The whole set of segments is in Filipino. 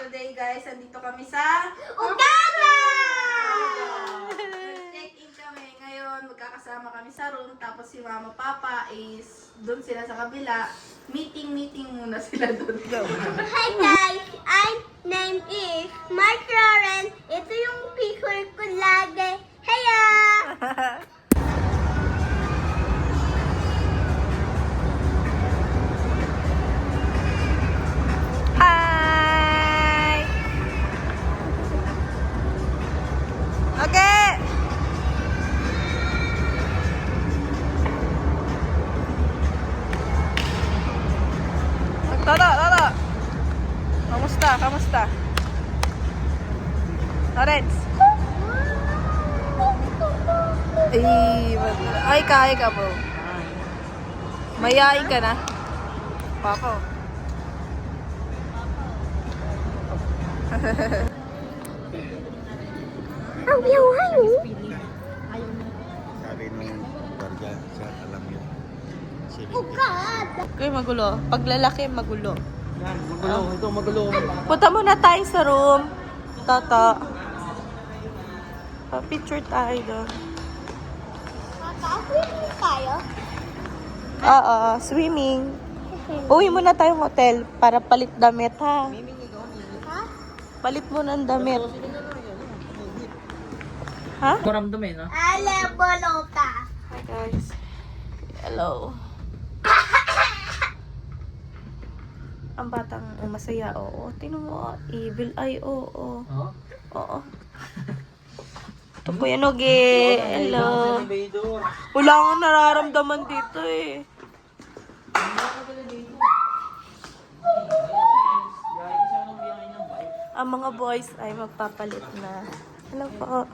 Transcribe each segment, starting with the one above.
Today guys, andito kami sa Uganda! Check-in kami. Ngayon, magkakasama kami sa room. Tapos si mama, papa is doon sila sa kabila. Meeting muna sila doon. Hi guys! I'm name is Mark Lauren. Ito yung picture ko lagi. Heya! Hi! Okay! Toto! Kamusta? Lawrence? Ay, ka bro. Mayain ka na. Papa. Sabi nung barga, sir, alam niyo. Oh God! Kuya, magulo. Pag lalaki, magulo. Yan, magulo. Ito, magulo. Punta muna tayo sa room. Toto. Picture tayo doon. Nakaka-swimming tayo? Oo, swimming. Uwi muna tayong hotel para palit damit, ha? Ha? Palit mo ng damit. Ha? Maramdamin, no? Ale, bolota. Hi, guys. Hello. Ang batang masaya, oo. Tingnan mo, evil eye, oo. Oo. Oo. Ito po yan, Oge. Hello. Wala akong nararamdaman dito, eh. Ang mga boys ay magpapalit na. Hello po.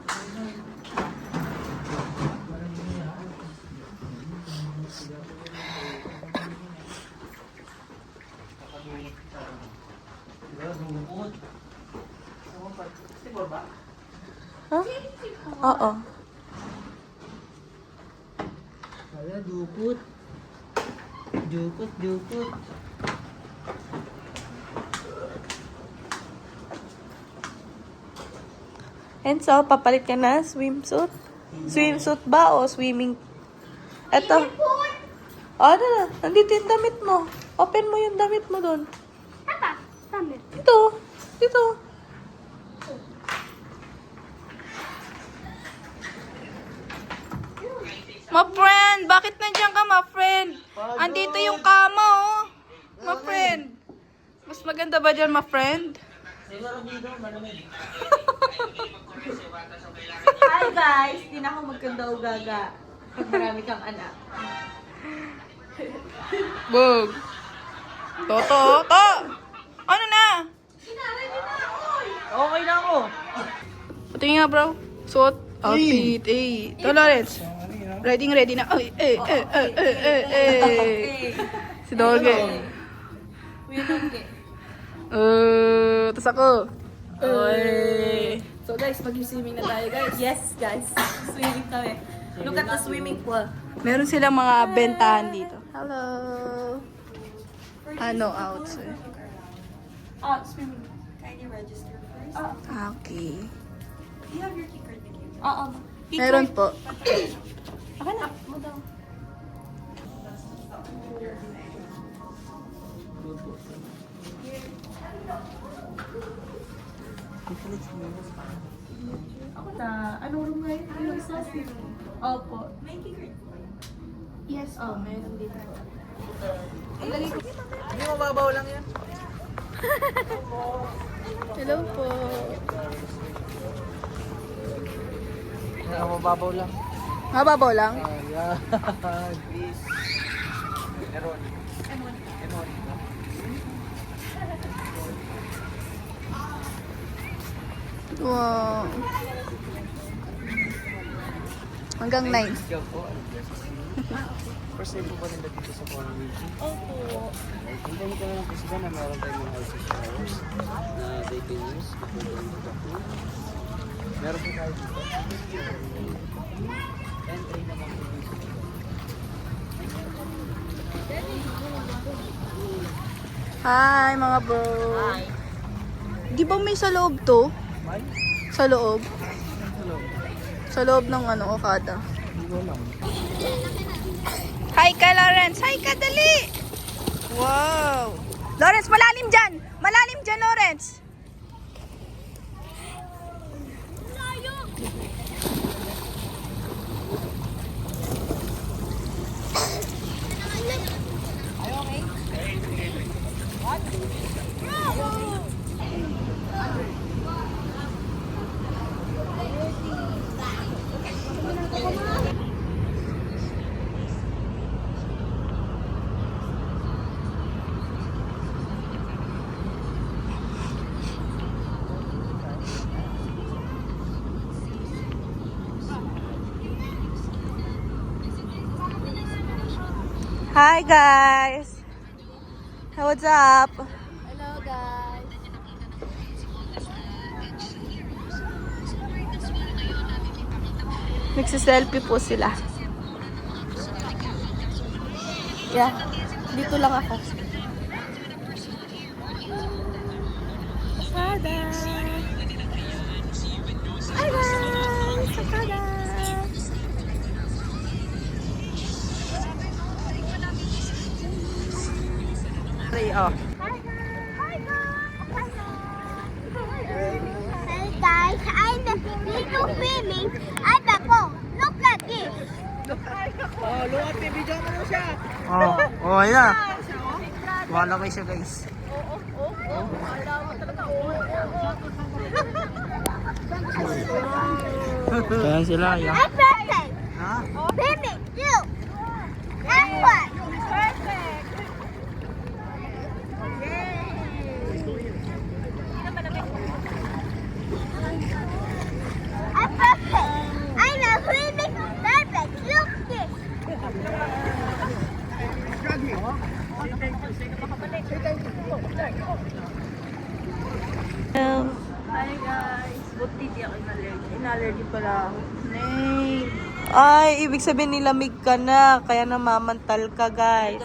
Huh? Oo. Wala, dukot. Dukot. And so, papalit ka na swimsuit? Swimsuit ba o swimming? Eto. Ano na? Nandito yung damit mo. Open mo yung damit mo doon. Tama. Tama. Dito. Ma friend, bakit nandiyan ka, ma friend? Andito yung kama, oh. Ma friend. Mas maganda ba dyan, ma friend? Hi guys, di na ako magkanda o gaga pag marami kang anak. Bog. Toto. Ano na? Okay na ako. Patingin nga, bro. Suot. Outfit. Eh. Ito, Lawrence. Ready na. Ay, Si Doge. Tapos ako. Oy. So guys, mag-swimming na tayo, guys. Yes, guys. Swimming kami. Look at the swimming pool. Meron silang mga bentahan dito. Hello. Ano out? Oh, swimming. Kindly register first. Okay. Do you have your key card with you? Oo. Meron po. Okay na. Mo daw. Ako na. Anong room ngayon? Yung isa? Opo. May key card po. Yes, meron dito. Hindi mo mababaw lang yan. Hello po. Hindi mo mababaw lang. Mababaw lang? Ayan. Please. Meron. Wow. Hanggang 9. Job po. First time po ba nila dito sa Quezon Region? Opo. Hintayin ko na lang po sila na meron tayong mga IC showers na dating news. Meron po tayo dito. Entry naman po dito. Hi, mga bro. Hi. Di ba may sa loob to? May? Sa loob? Hello. Sa loob ng ano, Okada. Hindi ko alam. Hi ka, Lawrence. Hi ka, dali. Wow. Lawrence, malalim dyan. Malalim dyan, Lawrence. Hi, guys. What's up? Hello, guys. Nagsiselfie po sila. Yeah. Dito lang ako. Okada. Hi, guys. Okada. Oh. Hey guys, I'm the little swimming. I'm the phone. Look at this. Oh, luwag, video mo na siya. Oh, ayan. Wala kayo siya, guys. Ayan sila, ayan. I'm perfect. Ha? Swimming, two. And one. Perfect. I'm perfect. I'm a swimming perfect. Look this. Hello. Hi guys. Buti di ako in-allergy pala ako. Nay. Ay, ibig sabihin nilamig ka na, kaya namamantal ka, guys.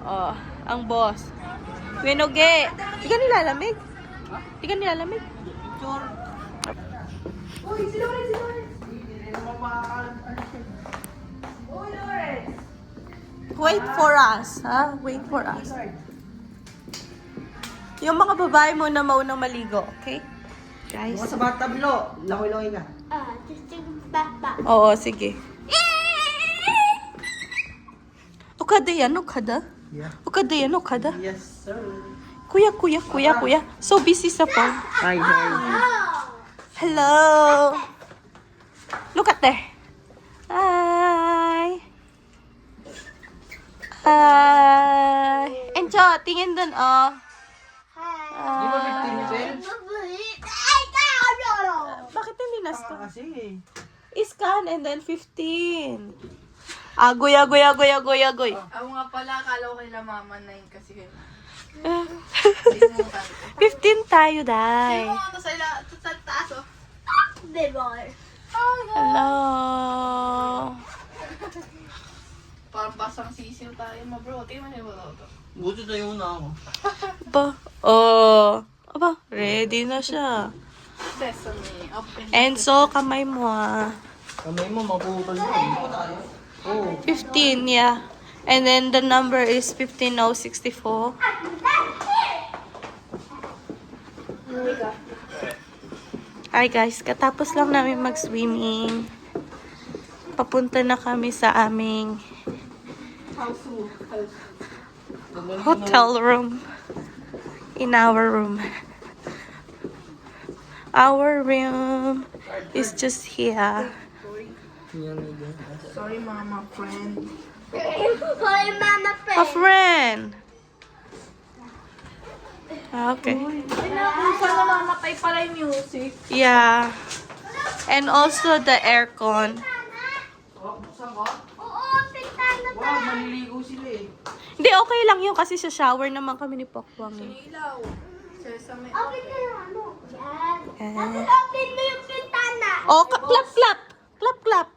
Oh, ang boss. Winuge. Di ka nilalamig? Di ka nilalamig? Wait for us, ha? Wait for us. Yung mga babae mo na maunang maligo, okay? Guys. Sa batablo, langoy-langoy ka. Just back. Oo, sige. Okada yan, Okada? Yeah. Okada yan, Okada? Yes, sir. Kuya. So busy sa phone. Hi. Hello. Look at there. Hi. Enjo, tingin dun, oh. Di ba 15 cents? Bakit hindi na-scan? Kasi, I-scan and then 15. Agoy. Ako nga pala, akala ko kay mama 9 kasi. 15 tayo, Day. Ano sa taas oh. Bebor. Hello. Parang basang sisiw tayo ma bro. Tingnan mo na ito. buti tayo na ako. Aba, ready na siya. Sesame. Open. Enzo, kamay mo, ah. Kamay mo, maputol yun. Oh. 15, yeah. And then the number is 15064. Hi guys, katapos lang namin mag-swimming. Papunta na kami sa aming hotel room. In our room. Our room is just here. Sorry mama friend. Sorry, Mama A friend. Okay. Ay, nakuha namamatay pala yung music. Yeah. And also the aircon. Oh, buksan ko? Oo, pintana pa. Wow, maliligo sila eh. Hindi, okay lang yun kasi sa shower naman kami ni Pokwang. Eh. Ilaw. Sesame. Open mo yung ano. Yan. Eh. Tapos open mo yung pintana. Oh, clap, clap! Clap, clap!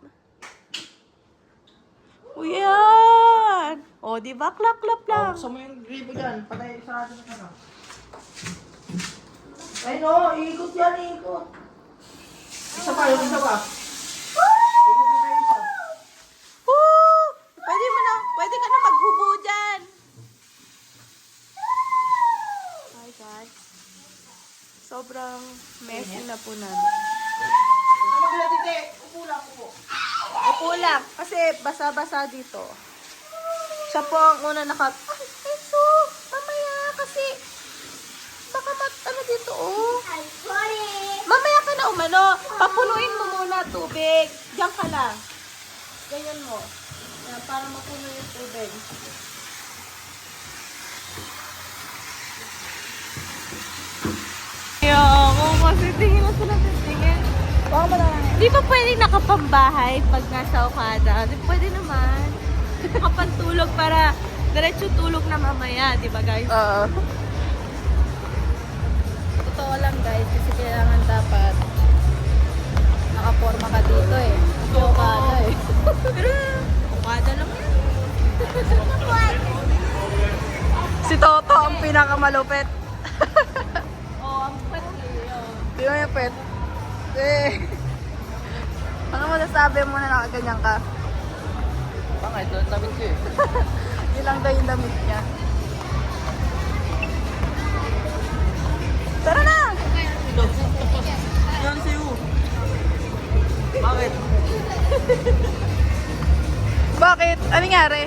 O yan! O, di ba? Clap, clap Oh, lang. buksan mo yung gripo dyan. Patay, sarado na ka. Ay no, ikot yan, ikot. Isa pa, yung isa pa. Woo! Pwede ka na maghubo dyan. Hi guys. Sobrang messy na po namin. Huwag ka maglatite. Upo lang, upo. Opo lang, kasi basa-basa dito. Siya po ang una Ay, Eso! Mamaya kasi baka ano dito, oh. Ay, sorry. Mamaya ka na umano. Papunuin mo muna tubig. Diyan ka lang. Ganyan mo. Yan, para mapuno yung tubig. Kaya ako kasi tingin na sila tingin. Di ba pwede nakapambahay pag nasa Okada? Di pwede naman. Nakapantulog para diretso tulog na mamaya, di ba guys? Oo. Totoo lang guys, kasi kailangan dapat nakaporma ka dito eh. Okada eh. Pero Okada lang yan. Si Toto ang pinakamalupit. Oh, ang pati. Di ba yung pet? Eh. Ano mo nasabi mo na nakaganyan ka? Pangit, damit ko eh. Yun lang daw yung damit niya. Tara na! Yan sa'yo. Bakit? Bakit? Ano nangyari?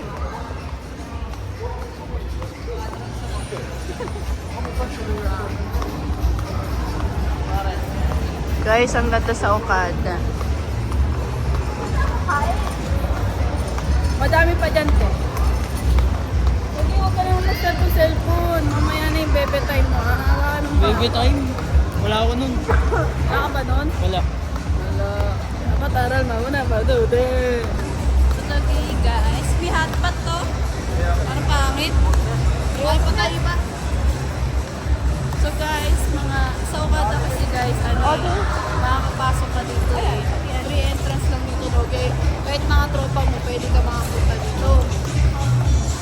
Guys, ang ganda sa Okada. Madami pa dyan te. Huwag ka naman mag-cellphone. Mamaya na yung bebe time mo. Hawakan mo ba? Baby time. Wala ako nun. Wala ka ba nun? Wala. Wala. Dapat aral mauna pa daw din. So lagi guys, may hotpot to. Parang pangit. Iwan pa tayo ba? So guys, mga sa Okada kasi guys, makakapasok ka dito eh. Free entrance lang dito okay? Kahit mga tropa mo, pwede ka makapunta dito.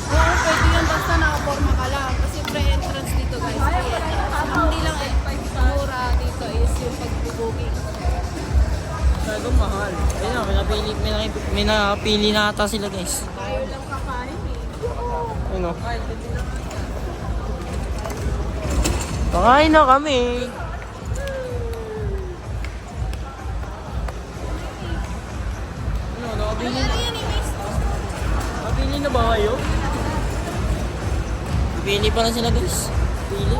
Oo, pwede yan basta nakaporma ka lang. Kasi free entrance dito guys, free entrance. Hindi lang eh, mura dito is yung pag-booking. Masyadong mahal. Ayun na, may napili na ata sila guys. Tayo lang kakain eh. Ayun o. Pakain na kami. Ano, nakabili na? Nakabili na ba kayo? Bili pa na sila guys. Bili?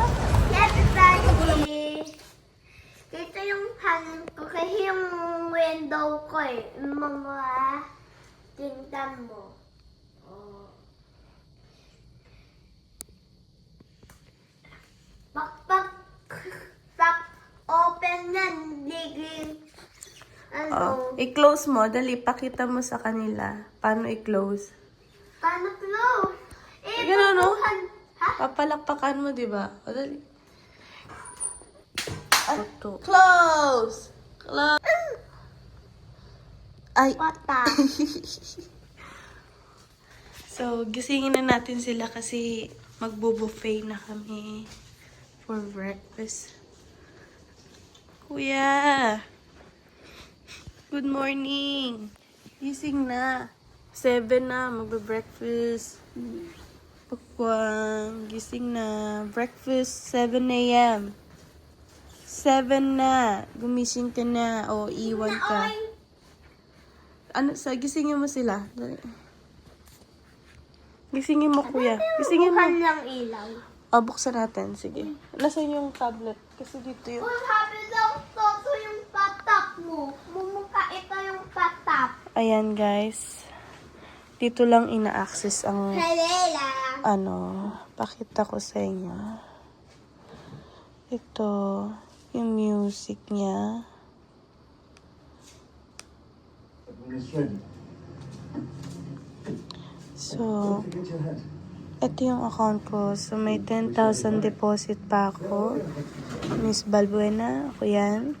Dito yung hangin ko kasi yung window ko eh. Mga tingnan mo. Oh. Pak open yan. Liging. Ano? I-close mo. Dali, pakita mo sa kanila. Paano i-close? Paano close? Eh, Ganun, no? bubuhan. Ha? Papalakpakan mo, di ba? O, dali. Close! Close! Ay! Wata. So, gisingin na natin sila kasi magbo-buffet na kami for breakfast. Kuya! Good morning! Gising na. 7 na, magbe-breakfast. Pakwang, gising na. Breakfast, 7 a.m. 7 na. Gumising ka na. O, iwan ka. Ano, gisingin mo sila. Dali. Gisingin mo, kuya. Gisingin mo. Bubuhan lang ilaw. O, buksan natin. Sige. Nasaan yung tablet? Kasi dito yung... Kung sabi daw, toto yung patap mo. Mumukha ito yung patap. Ayan, guys. Dito lang ina-access ang... Halela. Ano, pakita ko sa inyo. Ito, yung music niya. So, ito yung account ko. So, may 10,000 deposit pa ako. Miss Balbuena, ako yan.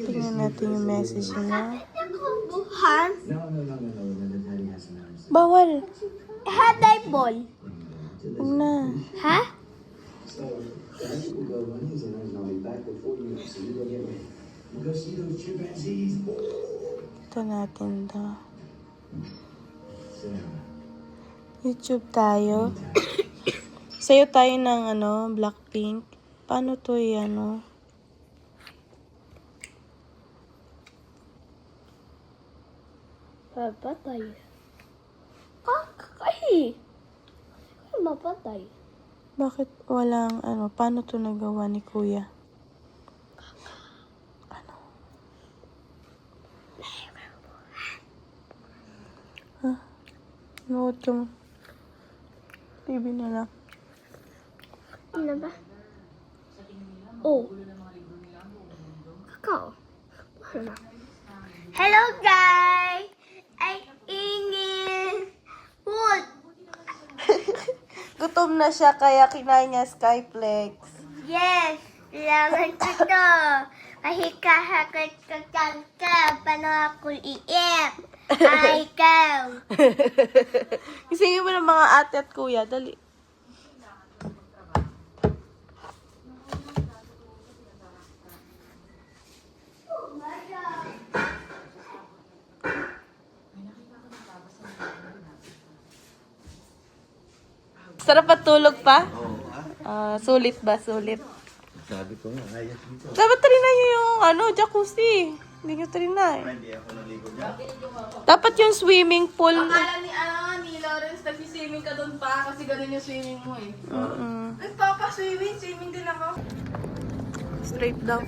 Tingnan natin yung message niya. Buhan? Bawal. Haday ball. Huwag na. Ha? Ito natin to. YouTube tayo. Sayo tayo ng Blackpink. Paano to Mapatay. Kakay. Mapatay. Bakit walang paano to nagawa ni Kuya? Nood yung TV na lang. Ano ba? Oh. Kakao. Hello guys! Ay ingin food. Gutom na siya kaya kinain niya Skyflex. Yes! Kailangan ko to. Kahit ka, paano ako iip? Ay, ikaw. Isingin mo ng mga ate at kuya. Dali. Sarap at tulog pa? Sulit ba? Sulit. Sabi ko nga, ayos dito. Dapat trinay nyo yung jacuzzi. Hindi nyo trinay. Hindi ako naligo dyan. Dapat yung swimming pool. Akala ni Lawrence, nag-swimming ka doon pa kasi ganun yung swimming mo eh. Mm-mm. Nagpapa-swimming, swimming din ako. Straight down.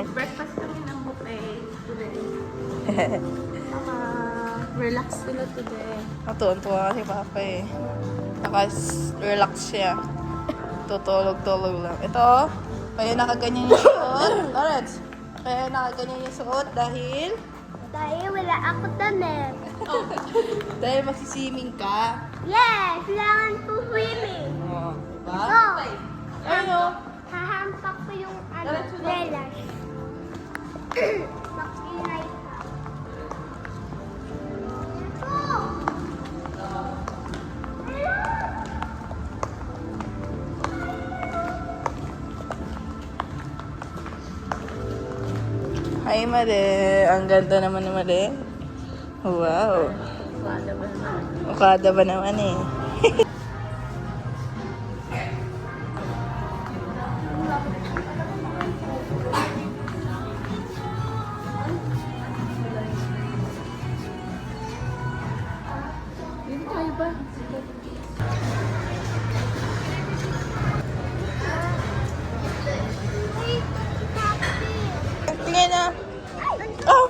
Breakfast kami ng buffet today. Relax sila today. Natuwa kasi Papa eh. Naka-relax siya. Tutulog-tulog lang. Ito, kaya nakaganyan yung suot. Lawrence, kaya nakaganyan yung suot dahil Dahil wala ako damit. dahil magsiswimming ka. Yes! Kailangan ko swimming. Oh, diba? Oh! Ayun o. Hahampak ko yung velas. Makilay ka. Oh! Hi, Mare. Ang ganda naman ni Mare. Wow. Ukada ba naman eh. Tingin na. Oh!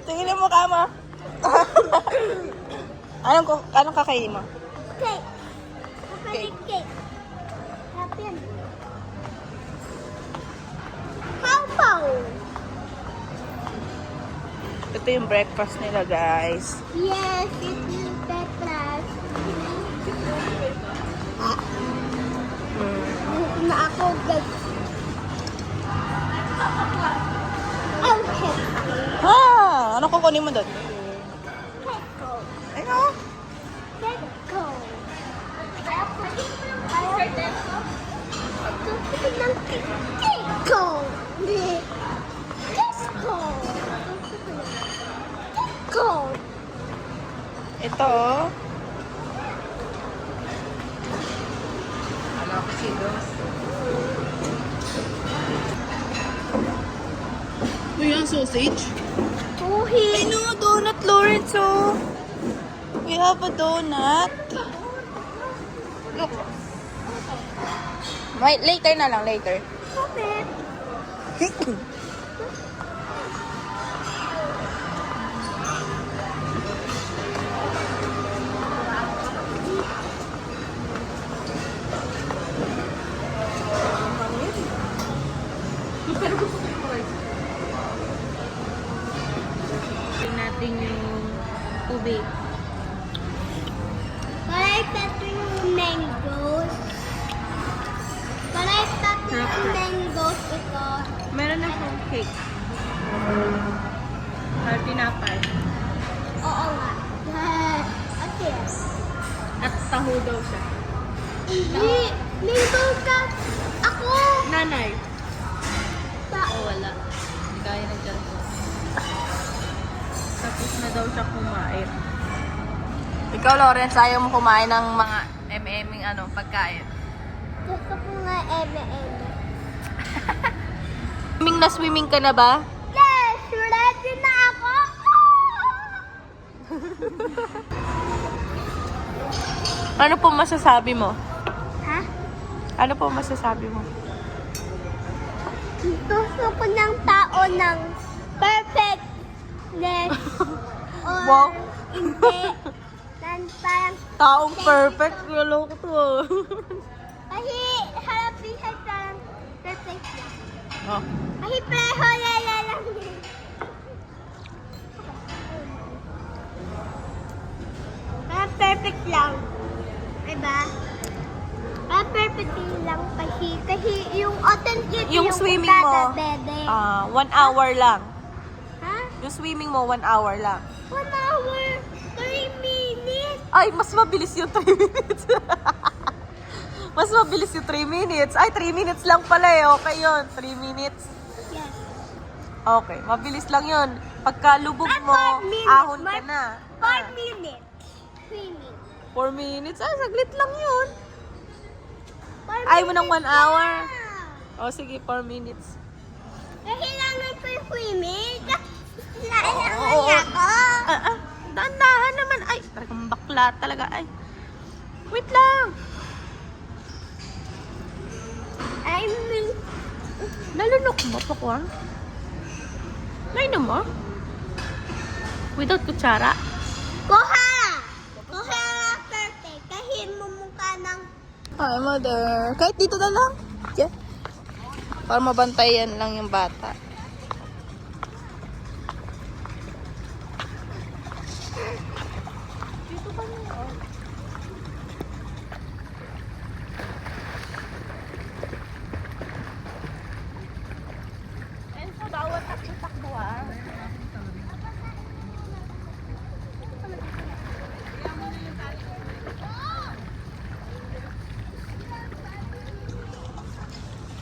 Tingin mo mukha mo. Anong kakainin mo? Cake. Chocolate cake. Happy. Pau-pau. Ito yung breakfast nila, guys. Yes, it is breakfast. Na ako, guys. Okay. Ano kukunin mo doon? Ketko. Ano? Ketko. Gusto ng Ketko. Ketko. Ketko. Ito, oh. Ito yung sausage. Oh, Kuhin. No, donut, Lawrence, oh. We have a donut. Look. Wait, later na lang, later. Bakit? Tingnan natin yung tubig. Parang tatlo yung mangoes. Parang tatlo yung mangoes ito. Meron na akong cake. Or tinapay. Oo nga. Okay. At taho daw siya. Hindi. Mangoes ka. Ako. Nanay. Sa- Oh, wala. Hindi kaya na dyan ko. Tapos na daw siya kumain. Ikaw, Lawrence, ayaw mo kumain ng mga MM-ing pagkain. Gusto ko nga eme-eme. Swimming na swimming ka na ba? Yes! Ready na ako! Ano po masasabi mo? Ha? Ano po masasabi mo? Gusto ko ng tao ng perfectness or Wow. hindi. Nan parang Taong perfect. Wala ko to. kasi harap din siya parang perfect lang. Oh. Kasi preho lala lang din. Parang perfect lang. Diba? Parang perfect lang kasi yung authentic Yung swimming mo, bebe. 1 hour lang. Ha? Yung swimming mo, 1 hour lang. 1 hour, 3 minutes. Ay, mas mabilis yung 3 minutes. Mas mabilis yung 3 minutes. Ay, 3 minutes lang pala eh. Okay yun. 3 minutes. Yes. Okay, mabilis lang yun. Pagka lubog mo, 4 minutes. ahon ka na. 4 minutes. 3 minutes. 4 minutes? Ay, saglit lang yun. 4 Ay mo ng 1 hour. minutes. O, sige, 4 minutes. Kailangan ko yung swimming. Kailangan Oo. niya ako. Dahan-dahan naman. Ay, talagang bakla talaga. Ay, wait lang. I mean, Nalunok mo pa ko, ah? Nainom mo? Without kutsara? kuha! Kuha perfect. Kahit mumukha ng Hi, mother. Kahit dito na lang. Yeah. Para mabantayan lang yung bata. Dito ka na. Oh. And sa bawat takbo ah.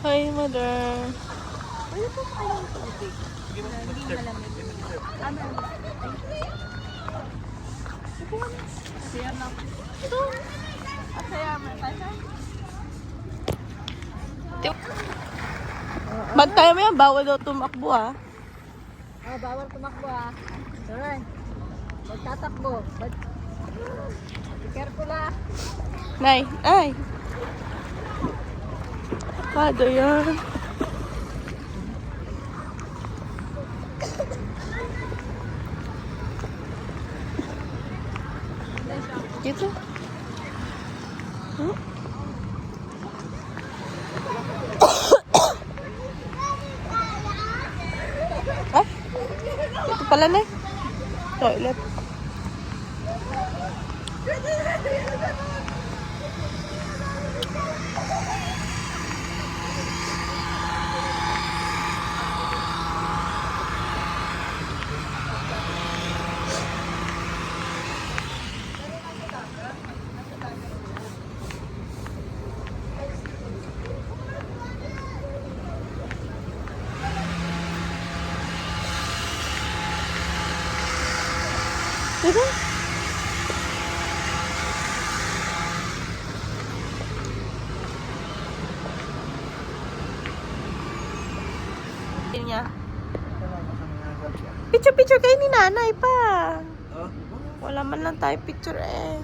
Hi, mother. Ano po kayong tubig? Hindi malamig. Ano? Ito. Bantayan mo yan, bawal daw tumakbo ah. Oh, bawal tumakbo ah. Turan. Magtatakbo. Be careful ah. Nay, ay. Pado yan. Dito. Hmm? Ay, ito pala na. Toilet. Diba? Niya. Picture kayo ni nanay pa. Oh. Wala man lang tayo picture eh.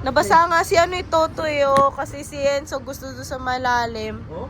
Nabasa nga si ano Totoy kasi si Enzo gusto doon sa malalim. Oh?